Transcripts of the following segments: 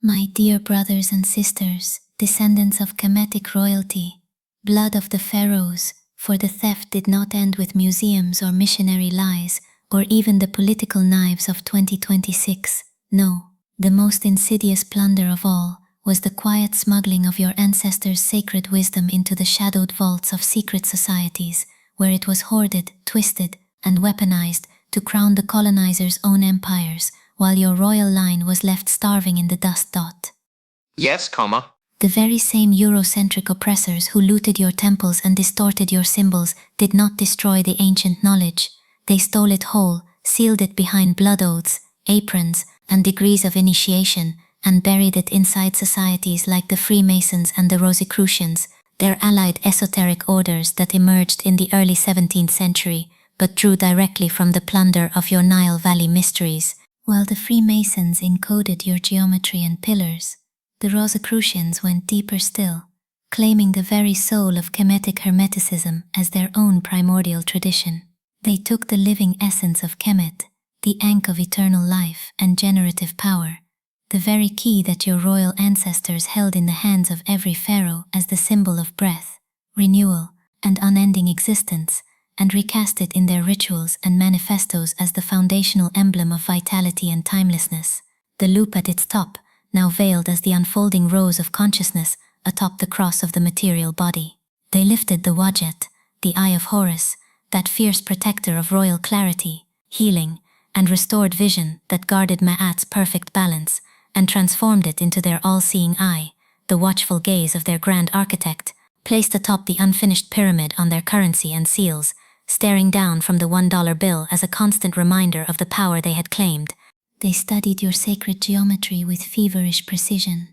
My dear brothers and sisters, descendants of Kemetic royalty, blood of the pharaohs, for the theft did not end with museums or missionary lies, or even the political knives of 2026. No, the most insidious plunder of all was the quiet smuggling of your ancestors' sacred wisdom into the shadowed vaults of secret societies, where it was hoarded, twisted, and weaponized to crown the colonizers' own empires, while your royal line was left starving in the dust. Yes, comma. The very same Eurocentric oppressors who looted your temples and distorted your symbols did not destroy the ancient knowledge. They stole it whole, sealed it behind blood oaths, aprons, and degrees of initiation, and buried it inside societies like the Freemasons and the Rosicrucians, their allied esoteric orders that emerged in the early 17th century, but drew directly from the plunder of your Nile Valley mysteries. While the Freemasons encoded your geometry and pillars, the Rosicrucians went deeper still, claiming the very soul of Kemetic Hermeticism as their own primordial tradition. They took the living essence of Kemet, the ankh of eternal life and generative power, the very key that your royal ancestors held in the hands of every pharaoh as the symbol of breath, renewal, and unending existence, and recast it in their rituals and manifestos as the foundational emblem of vitality and timelessness. The loop at its top, now veiled as the unfolding rose of consciousness atop the cross of the material body. They lifted the Wajet, the Eye of Horus, that fierce protector of royal clarity, healing, and restored vision that guarded Ma'at's perfect balance, and transformed it into their all-seeing eye, the watchful gaze of their grand architect, placed atop the unfinished pyramid on their currency and seals, staring down from the $1 bill as a constant reminder of the power they had claimed. They studied your sacred geometry with feverish precision,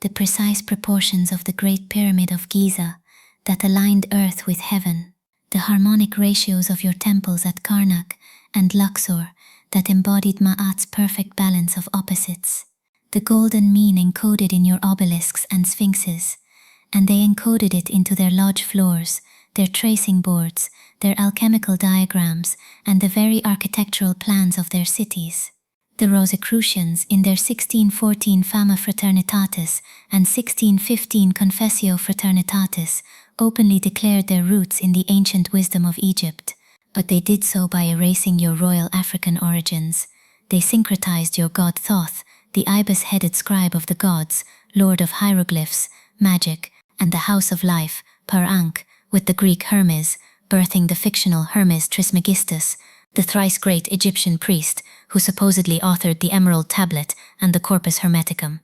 the precise proportions of the Great Pyramid of Giza that aligned earth with heaven, the harmonic ratios of your temples at Karnak and Luxor that embodied Ma'at's perfect balance of opposites, the golden mean encoded in your obelisks and sphinxes, and they encoded it into their lodge floors, their tracing boards, their alchemical diagrams, and the very architectural plans of their cities. The Rosicrucians, in their 1614 Fama Fraternitatis and 1615 Confessio Fraternitatis, openly declared their roots in the ancient wisdom of Egypt, but they did so by erasing your royal African origins. They syncretized your god Thoth, the ibis-headed scribe of the gods, lord of hieroglyphs, magic, and the house of life, Per-Ankh, with the Greek Hermes, birthing the fictional Hermes Trismegistus, the thrice-great Egyptian priest who supposedly authored the Emerald Tablet and the Corpus Hermeticum.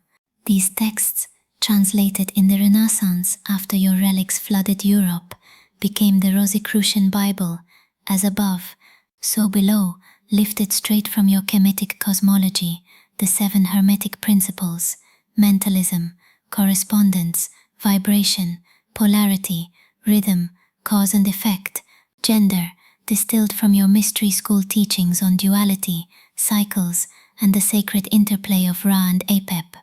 These texts, translated in the Renaissance after your relics flooded Europe, became the Rosicrucian Bible, as above, so below, lifted straight from your Kemetic cosmology, the 7 Hermetic principles: mentalism, correspondence, vibration, polarity, rhythm, cause and effect, gender, distilled from your mystery school teachings on duality, cycles, and the sacred interplay of Ra and Apep.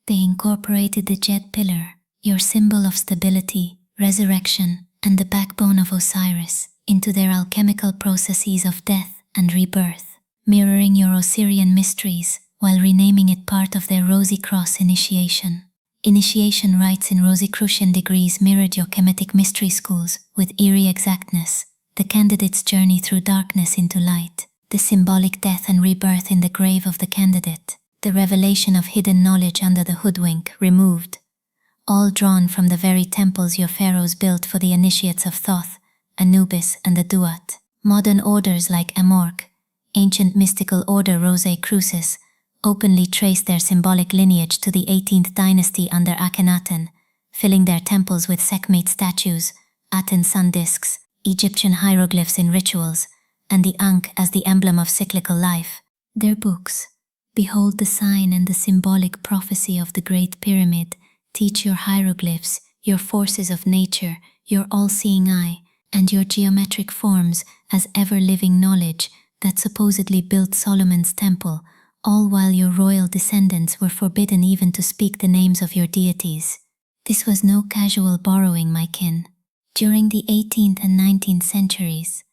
They incorporated the Jet Pillar, your symbol of stability, resurrection, and the backbone of Osiris, into their alchemical processes of death and rebirth, mirroring your Osirian mysteries while renaming it part of their Rosy Cross initiation. Initiation rites in Rosicrucian degrees mirrored your Kemetic mystery schools with eerie exactness, the candidate's journey through darkness into light, the symbolic death and rebirth in the grave of the candidate, the revelation of hidden knowledge under the hoodwink removed, all drawn from the very temples your pharaohs built for the initiates of Thoth, Anubis, and the Duat. Modern orders like Amorc, ancient mystical order Rosicrucis, openly trace their symbolic lineage to the 18th dynasty under Akhenaten, filling their temples with Sekhmet statues, Aten sun discs, Egyptian hieroglyphs in rituals, and the Ankh as the emblem of cyclical life. Their books, Behold the Sign and the Symbolic Prophecy of the Great Pyramid, teach your hieroglyphs, your forces of nature, your all-seeing eye, and your geometric forms as ever-living knowledge that supposedly built Solomon's temple, all while your royal descendants were forbidden even to speak the names of your deities. This was no casual borrowing, my kin. During the 18th and 19th centuries,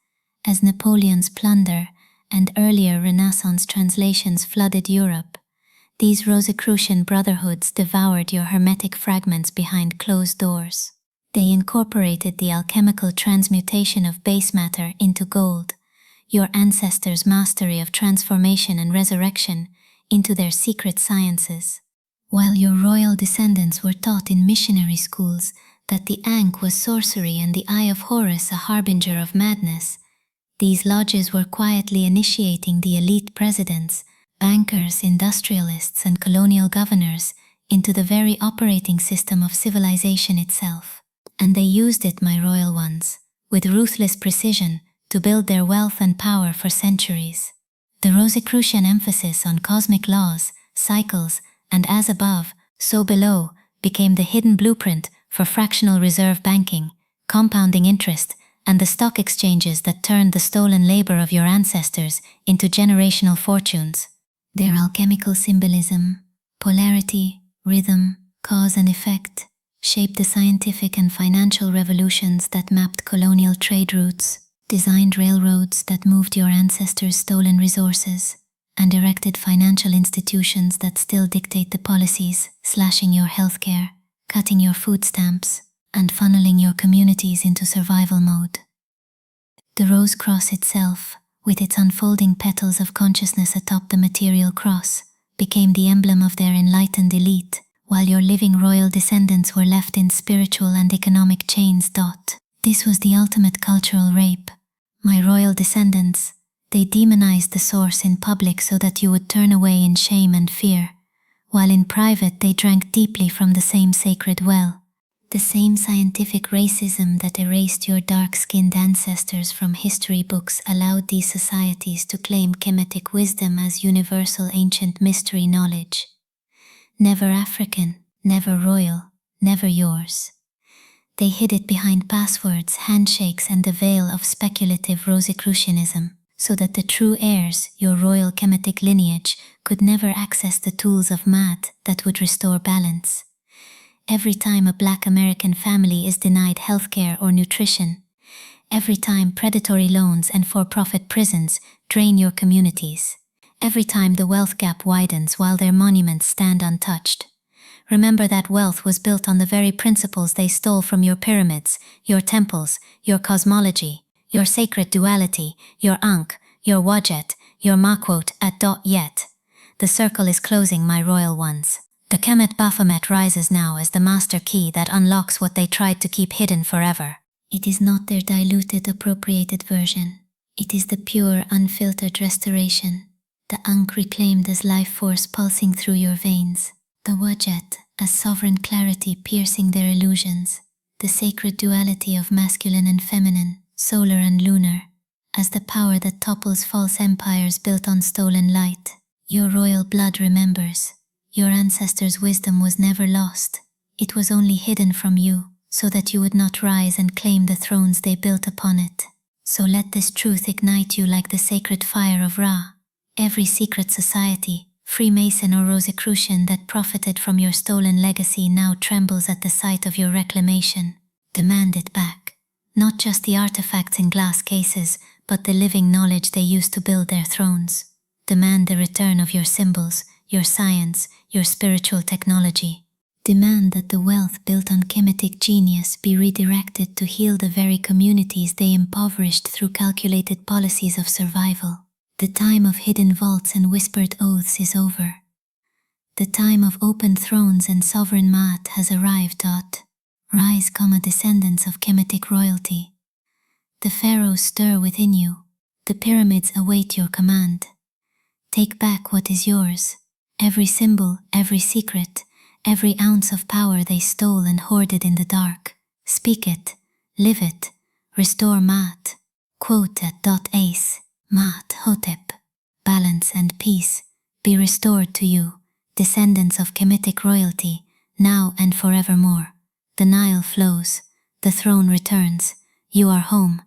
as Napoleon's plunder and earlier Renaissance translations flooded Europe, These Rosicrucian brotherhoods devoured your hermetic fragments behind closed doors. They incorporated the alchemical transmutation of base matter into gold, your ancestors' mastery of transformation and resurrection, into their secret sciences. While your royal descendants were taught in missionary schools that the Ankh was sorcery and the Eye of Horus a harbinger of madness, these lodges were quietly initiating the elite presidents, bankers, industrialists, and colonial governors into the very operating system of civilization itself. And they used it, my royal ones, with ruthless precision to build their wealth and power for centuries. The Rosicrucian emphasis on cosmic laws, cycles, and as above, so below, became the hidden blueprint for fractional reserve banking, compounding interest, and the stock exchanges that turned the stolen labor of your ancestors into generational fortunes. Their alchemical symbolism, polarity, rhythm, cause and effect, shaped the scientific and financial revolutions that mapped colonial trade routes, designed railroads that moved your ancestors' stolen resources, and erected financial institutions that still dictate the policies, slashing your healthcare, cutting your food stamps, and funneling your communities into survival mode. The Rose Cross itself, with its unfolding petals of consciousness atop the material cross, became the emblem of their enlightened elite, while your living royal descendants were left in spiritual and economic chains. This was the ultimate cultural rape. My royal descendants, they demonized the source in public so that you would turn away in shame and fear, while in private they drank deeply from the same sacred well. The same scientific racism that erased your dark-skinned ancestors from history books allowed these societies to claim kemetic wisdom as universal ancient mystery knowledge. Never African, never royal, never yours. They hid it behind passwords, handshakes, and the veil of speculative Rosicrucianism, so that the true heirs, your royal kemetic lineage, could never access the tools of math that would restore balance. Every time a Black American family is denied healthcare or nutrition, every time predatory loans and for-profit prisons drain your communities, every time the wealth gap widens while their monuments stand untouched, remember that wealth was built on the very principles they stole from your pyramids, your temples, your cosmology, your sacred duality, your Ankh, your Wajet, your Maquot at yet. The circle is closing, my royal ones. The Kemet Baphomet rises now as the master key that unlocks what they tried to keep hidden forever. It is not their diluted, appropriated version. It is the pure, unfiltered restoration. The Ankh reclaimed as life force pulsing through your veins. The Wajet as sovereign clarity piercing their illusions. The sacred duality of masculine and feminine, solar and lunar, as the power that topples false empires built on stolen light. Your royal blood remembers. Your ancestors' wisdom was never lost. It was only hidden from you, so that you would not rise and claim the thrones they built upon it. So let this truth ignite you like the sacred fire of Ra. Every secret society, Freemason or Rosicrucian that profited from your stolen legacy now trembles at the sight of your reclamation. Demand it back. Not just the artifacts in glass cases, but the living knowledge they used to build their thrones. Demand the return of your symbols, your science, your spiritual technology. Demand that the wealth built on kemetic genius be redirected to heal the very communities they impoverished through calculated policies of survival. The time of hidden vaults and whispered oaths is over. The time of open thrones and sovereign maat has arrived. Rise, descendants of kemetic royalty. The pharaohs stir within you. The pyramids await your command. Take back what is yours. Every symbol, every secret, every ounce of power they stole and hoarded in the dark. Speak it, live it, restore Maat. Quote at Ace, Maat Hotep. Balance and peace be restored to you, descendants of kemetic royalty, now and forevermore. The Nile flows, the throne returns, you are home,